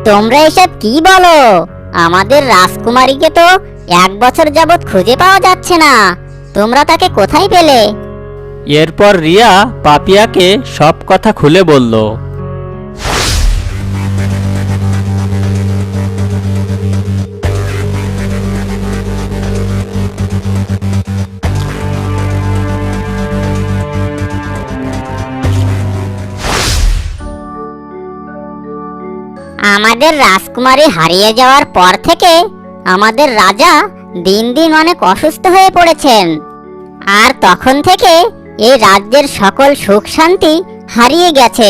তোমরা এসব কি বলো? আমাদের রাজকুমারীকে তো 1 বছর যাবৎ খুঁজে পাওয়া যাচ্ছে না। তোমরা তাকে কোথায় পেলে? এরপর রিয়া পাপিয়াকে সব কথা খুলে বলল। আমাদের রাজকুমারী হারিয়ে যাওয়ার পর থেকে আমাদের রাজা দিন দিন অনেক অসুস্থ হয়ে পড়েছেন। আর তখন থেকে এই রাজ্যের সকল সুখ শান্তি হারিয়ে গেছে।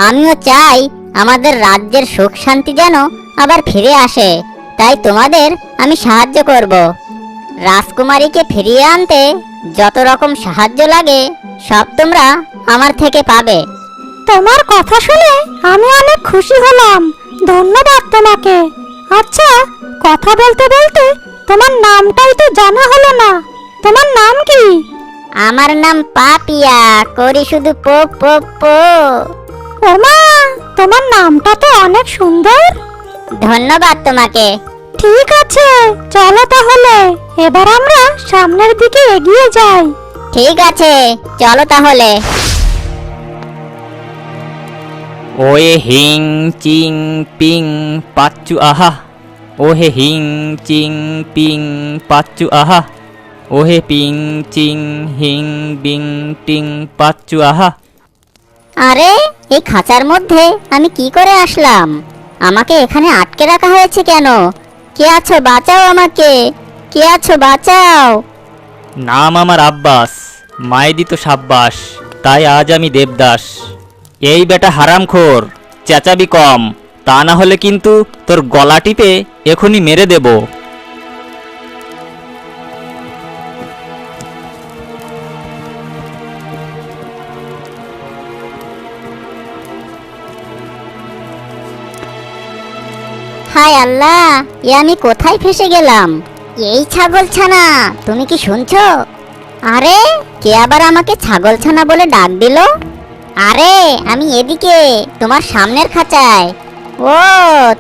আমিও চাই আমাদের রাজ্যের সুখ শান্তি যেন আবার ফিরে আসে। তাই তোমাদের আমি সাহায্য করব। রাজকুমারীকে ফিরিয়ে আনতে যত রকম সাহায্য লাগে সব তোমরা আমার থেকে পাবে। তোমার কথা শুনে আমি অনেক খুশি হলাম। ধন্যবাদ তোমাকে। আচ্ছা, কথা বলতে বলতে তোমার নামটাই তো জানা হলো না। তোমার নাম কি? আমার নাম পাপিয়া, করি শুধু পো পো পো। ওমা, তোমার নামটা তো অনেক সুন্দর। ধন্যবাদ তোমাকে। ঠিক আছে, চলো তাহলে এবার আমরা সামনের দিকে এগিয়ে যাই। ঠিক আছে, চলো তাহলে। ওয়ে হিং চিং পিং পাচ্চু আহা, ওহে হিং চিং পিং পাচ্চু আহা, ওহে পিং চিং হিং বিং টিং পাচ্চু আহা। আরে, এই খাঁচার মধ্যে আমি কি করে আসলাম? আমাকে এখানে আটকে রাখা হয়েছে কেন? কে আছো, বাঁচাও আমাকে। কে আছো, বাঁচাও। নাম আমার আব্বাস, মায়েদি তো সাব্বাস, তাই আজ আমি দেবদাস। এই বেটা হারামখোর, চেঁচাবি কম, তা না হলে কিন্তু তোর গলা টিপে এখনই মেরে দেব। হায় আল্লাহ, এ আমি কোথায় ফেসে গেলাম? এই ছাগল ছানা, তুমি কি শুনছো? আরে, কে আবার আমাকে ছাগল ছানা বলে ডাক দিল? আরে, আমি এদিকে তোমার সামনের খাঁচায়। ও,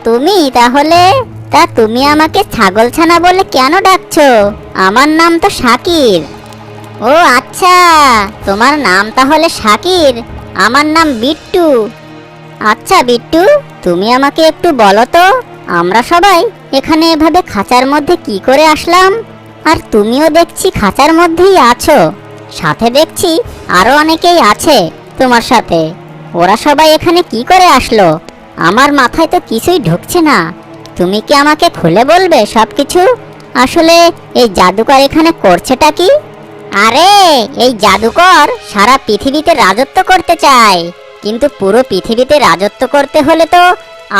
তুমি তাহলে? তা তুমি আমাকে ছাগল ছানা বলে কেন ডাকছো? আমার নাম তো শাকির। ও আচ্ছা, তোমার নাম তাহলে শাকির। আমার নাম বিট্টু। আচ্ছা বিট্টু, তুমি আমাকে একটু বলো তো, আমরা সবাই এখানে এভাবে খাঁচার মধ্যে কি করে আসলাম? আর তুমিও দেখছি খাঁচার মধ্যেই আছো, সাথে দেখছি আরো অনেকেই আছে তোমার সাথে। ওরা সবাই এখানে কি করে আসলো? আমার মাথায় তো কিছুই ঢুকছে না। তুমি কি আমাকে খুলে বলবে সবকিছু? আসলে এই জাদুকর এখানে করছেটা কি? আরে, এই জাদুকর সারা পৃথিবীতে রাজত্ব করতে চায়, কিন্তু পুরো পৃথিবীতে রাজত্ব করতে হলে তো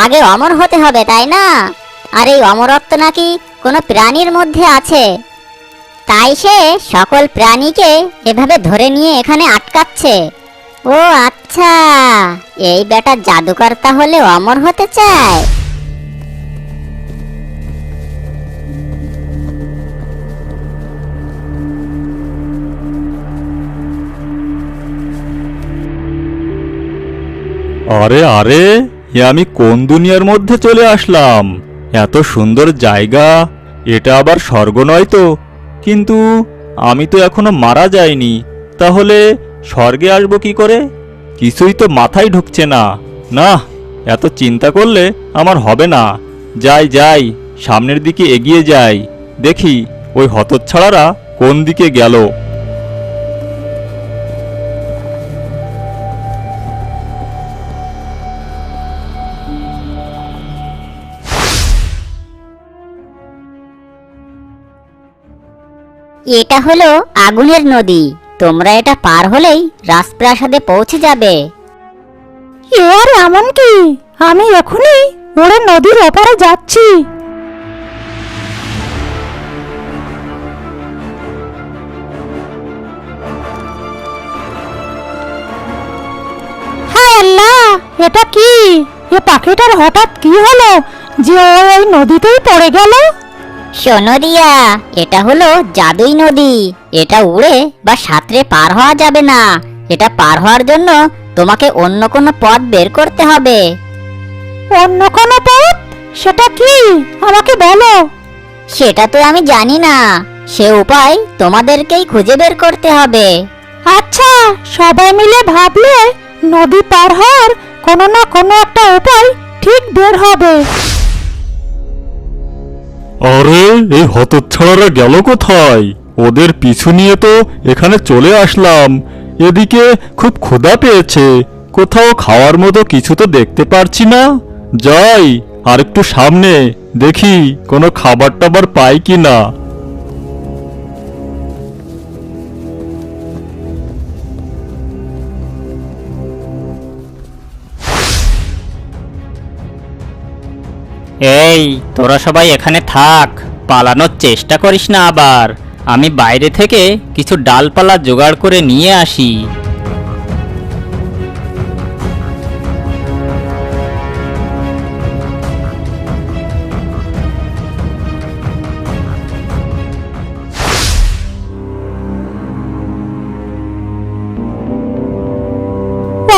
আগে অমর হতে হবে, তাই না? আর এই অমরত্ব নাকি কোনো প্রাণীর মধ্যে আছে, তাই সে সকল প্রাণীকে এভাবে ধরে নিয়ে এখানে আটকাচ্ছে। ও আচ্ছা, এই বেটা জাদুকর তাহলে অমর হতে চায়। আরে আরে, এ আমি কোন দুনিয়ার মধ্যে চলে আসলাম? এত সুন্দর জায়গা, এটা আবার স্বর্গ নয় তো? কিন্তু আমি তো এখনো মারা যাইনি, তাহলে স্বর্গে আসবো কি করে? কিছুই তো মাথায় ঢুকছে না। না, এত চিন্তা করলে আমার হবে না। যাই যাই, সামনের দিকে এগিয়ে যাই, দেখি ওই হতচ্ছাড়ারা কোন দিকে গেল। এটা হলো আগুনের নদী। তোমরা এটা পার হলেই রাজপ্রাসাদে পৌঁছে যাবে। এ আর এমন কি, আমি এখনই ওরে নদীর ওপারে যাচ্ছি। হায় আল্লাহ, এটা কি? এ পাখিটার হঠাৎ কি হলো যে ও এই নদীতেই পড়ে গেল? শোনো রিয়া, এটা হলো জাদুই নদী। এটা উড়ে বা সাঁতরে পার হওয়া যাবে না। এটা পার হওয়ার জন্য তোমাকে অন্য কোনো পথ বের করতে হবে। অন্য কোনো পথ? সেটা কি আমাকে বলো। সেটা তো আমি জানি না, সে উপায় তোমাদেরকেই খুঁজে বের করতে হবে। আচ্ছা, সবাই মিলে ভাবলে নদী পার হওয়ার কোনো না কোনো একটা উপায় ঠিক বের হবে। আরে এই হতচ্ছাড়ারা গেল কোথায়? ওদের পিছু নিয়ে তো এখানে চলে আসলাম। এদিকে খুব ক্ষুধা পেয়েছে, কোথাও খাওয়ার মতো কিছু তো দেখতে পারছি না। যাই আর একটু সামনে, দেখি কোনো খাবার টাবার পাই কি না। এই তোরা সবাই এখানে থাক, পালানোর চেষ্টা করিস না আবার। আমি বাইরে থেকে কিছু ডালপালা জোগাড় করে নিয়ে আসি।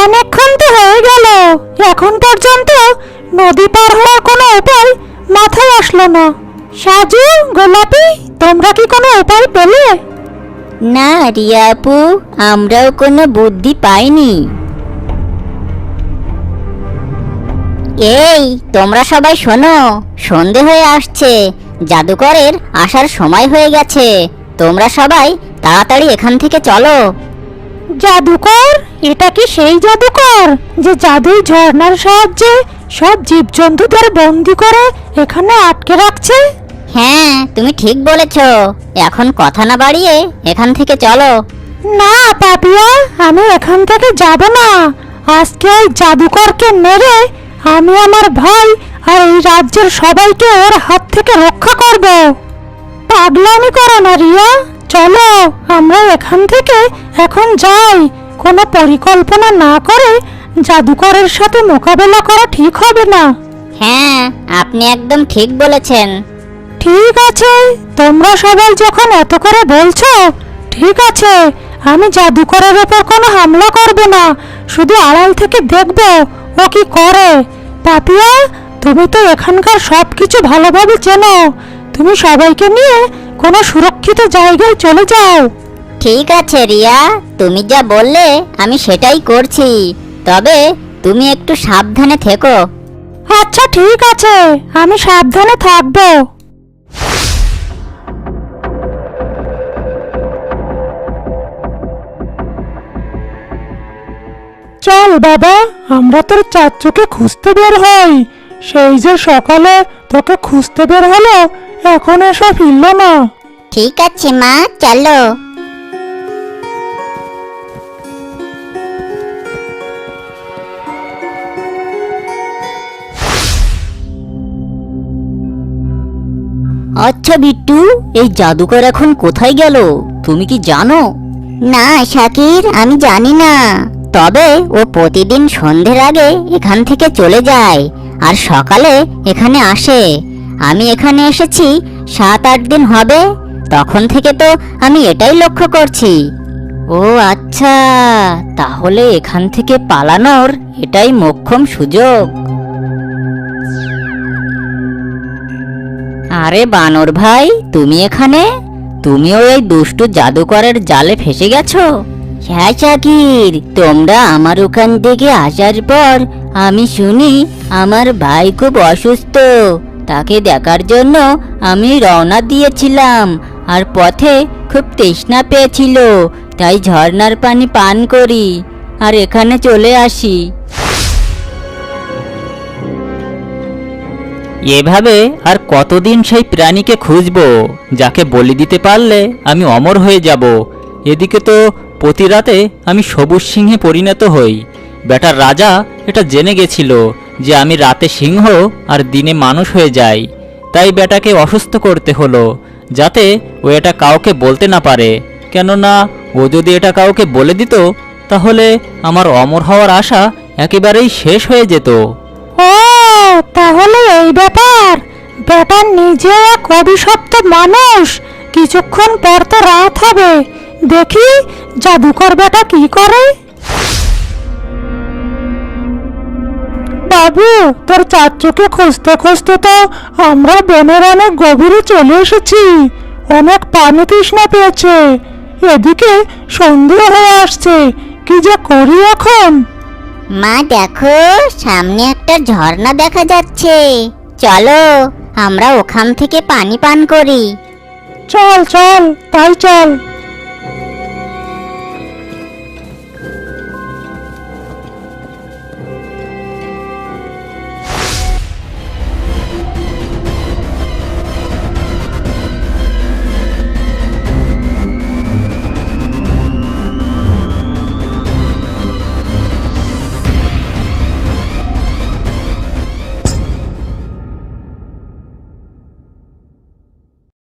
অনেকক্ষণ তো হয়ে গেল, এখন পর্যন্ত নদী পার হওয়ার কোনো উপায় মাথায় আসলো না। সাজু, গোলাপি, তোমরা কি কোনো উপায় পেলে? না রিয়া আপু, আমরাও কোনো বুদ্ধি পাইনি। এই তোমরা সবাই শোনো, সন্ধে হয়ে আসছে, জাদুকরের আসার সময় হয়ে গেছে। তোমরা সবাই তাড়াতাড়ি এখান থেকে চলো। জাদুকর? এটা কি সেই জাদুকর যে জাদুই ঝর্ণার সাহায্যে সব জীবজন্তুদের বন্দি করে এখানে আটকে রাখছে? হ্যাঁ, তুমি ঠিক বলেছ। এখন কথা না বাড়িয়ে এখান থেকে চলো। না পাপিয়া, আমি এখান থেকে যাব না। আজকে ওই জাদুকরকে মেরে আমি আমার ভাই আর এই রাজ্যের সবাইকে ওর হাত থেকে রক্ষা করব। পাগলামি করো না রিয়া, চলো আমরা এখান থেকে এখন যাই। কোনো পরিকল্পনা না করে জাদুকরের সাথে মোকাবেলা করা ঠিক হবে না। হ্যাঁ, আপনি একদম ঠিক বলেছেন। ঠিক আছে, তোমরা সবাই যখন এত করে বলছো, ঠিক আছে, আমি জাদুকরের ওপর কোনো হামলা করব না, শুধু আড়াল থেকে দেখব ও কি করে। পাপিয়া, তুমি তো এখানকার সব কিছু ভালোভাবে চেনো, তুমি সবাইকে নিয়ে কোনো সুরক্ষিত জায়গায় চলে যাও। ঠিক আছে রিয়া, তুমি যা বললে আমি সেটাই করছি। তবে তুমি একটু সাবধানে থেকো। আচ্ছা ঠিক আছে, আমি সাবধানে থাকবো। চল বাবা, আমরা তোর চাচুকে খুঁজতে বের হই। সেই যে সকালে তোকে খুঁজতে বের হলো, এখন এসে ফিরল না। ঠিক আছে মা, চলো। আচ্ছা বিট্টু, এই জাদুকর এখন কোথায় গেল তুমি কি জানো? না শাকির, আমি জানি না। তবে ও প্রতিদিন সন্ধ্যের আগে এখান থেকে চলে যায় আর সকালে এখানে আসে। আমি এখানে এসেছি 7-8 দিন হবে, তখন থেকে তো আমি এটাই লক্ষ্য করছি। ও আচ্ছা, তাহলে এখান থেকে পালানোর এটাই মোক্ষম সুযোগ। আরে বানর ভাই, তুমি এখানে? তুমিও এই দুষ্টু জাদুকরের জালে ফেসে গেছো? হ্যাঁ শাকির, তোমরা আমার ওখান থেকে আসার পর আমি শুনি আমার ভাই খুব অসুস্থ। তাকে দেখার জন্য আমি রওনা দিয়েছিলাম, আর পথে খুব তৃষ্ণা পেয়েছিল, তাই ঝর্ণার পানি পান করি আর এখানে চলে আসি। এভাবে আর কতদিন সেই প্রাণীকে খুঁজবো যাকে বলি দিতে পারলে আমি অমর হয়ে যাব। এদিকে তো প্রতি রাতে আমি সবুজ সিংহে পরিণত হই। বেটার রাজা এটা জেনে গেছিল যে আমি রাতে সিংহ আর দিনে মানুষ হয়ে যাই, তাই বেটাকে অসুস্থ করতে হলো যাতে ও এটা কাউকে বলতে না পারে। কেননা ও যদি এটা কাউকে বলে দিত তাহলে আমার অমর হওয়ার আশা একেবারেই শেষ হয়ে যেত। ও, তাহলে এই ব্যাপার। বেটা নিজে এক অভিশপ্ত মানুষ। কিছুক্ষণ পর তো রাত হবে, দেখি জাদুকর বেটা কি করে। বাবু, তোর চাচুকে খুঁজতে খুঁজতে তো আমরা বনের অনেক গভীরে চলে এসেছি। অনেক পানি তৃষ্ণা পেয়েছে, এদিকে সন্ধ্যা হয়ে আসছে। কি যে করি এখন? মা দেখো, সামনে একটা ঝর্ণা দেখা যাচ্ছে। চলো আমরা ওখান থেকে পানি পান করি। চল চল, তাই চল।